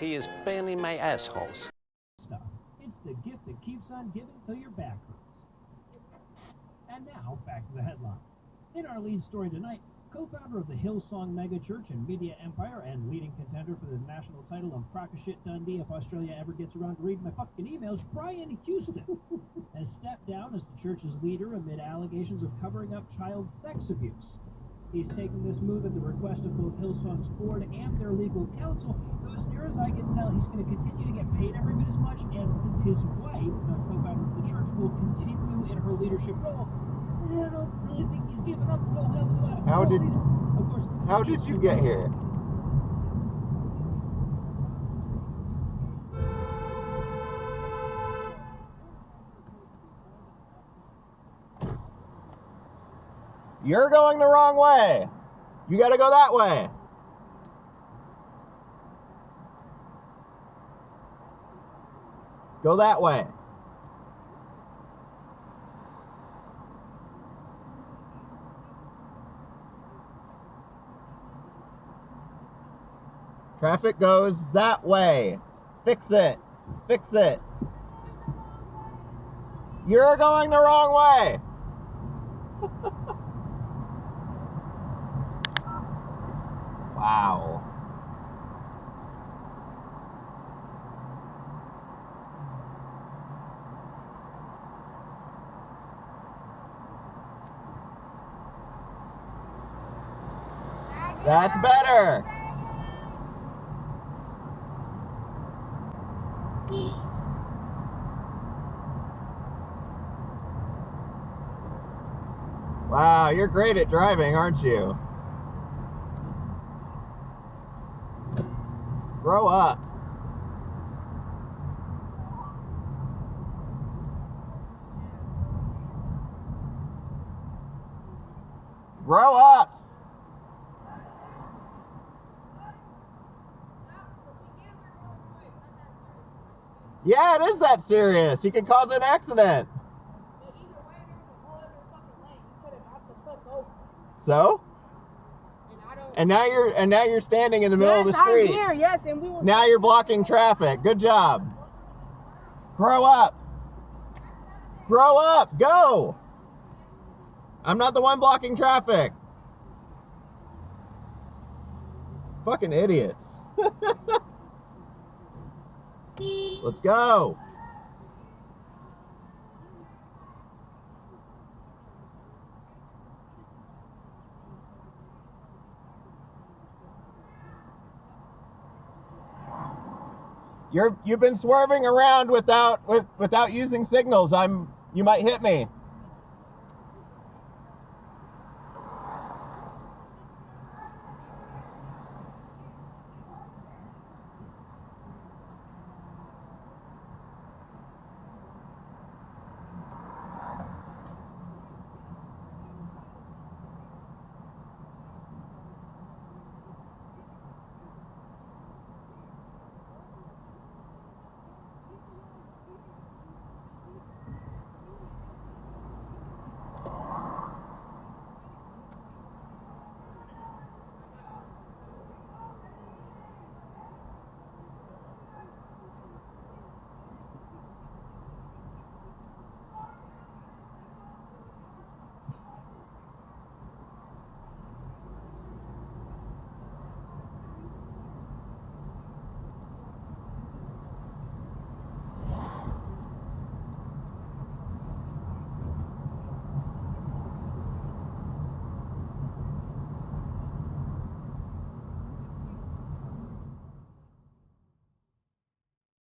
he is barely my assholes. It's the gift that keeps on giving till your back hurts. And now, back to the headlines. In our lead story tonight, co-founder of the Hillsong megachurch and media empire and leading contender for the national title of Crockashit Dundee if Australia ever gets around to reading my fucking emails, Brian Houston has stepped down as the church's leader amid allegations of covering up child sex abuse. He's taking this move at the request of both Hillsong's board and their legal counsel, though as near as I can tell, he's going to continue to get paid every bit as much, and since his wife, the co-founder of the church, will continue in her leadership role, I don't really think he's given up a whole hell of a lot of control either. Of course, how did you get here? You're going the wrong way. You gotta go that way. Go that way. Traffic goes that way. Fix it. Fix it. You're going the wrong way. Wow. That's better. Wow, you're great at driving, aren't you? Grow up. Grow up. Yeah, it is that serious. You could cause an accident. So? And now you're standing in the middle of the street. I'm here, yes, and we will. Now you're blocking traffic. Good job. Grow up. Grow up. Go. I'm not the one blocking traffic. Fucking idiots. Let's go. You've been swerving around without using signals. You might hit me.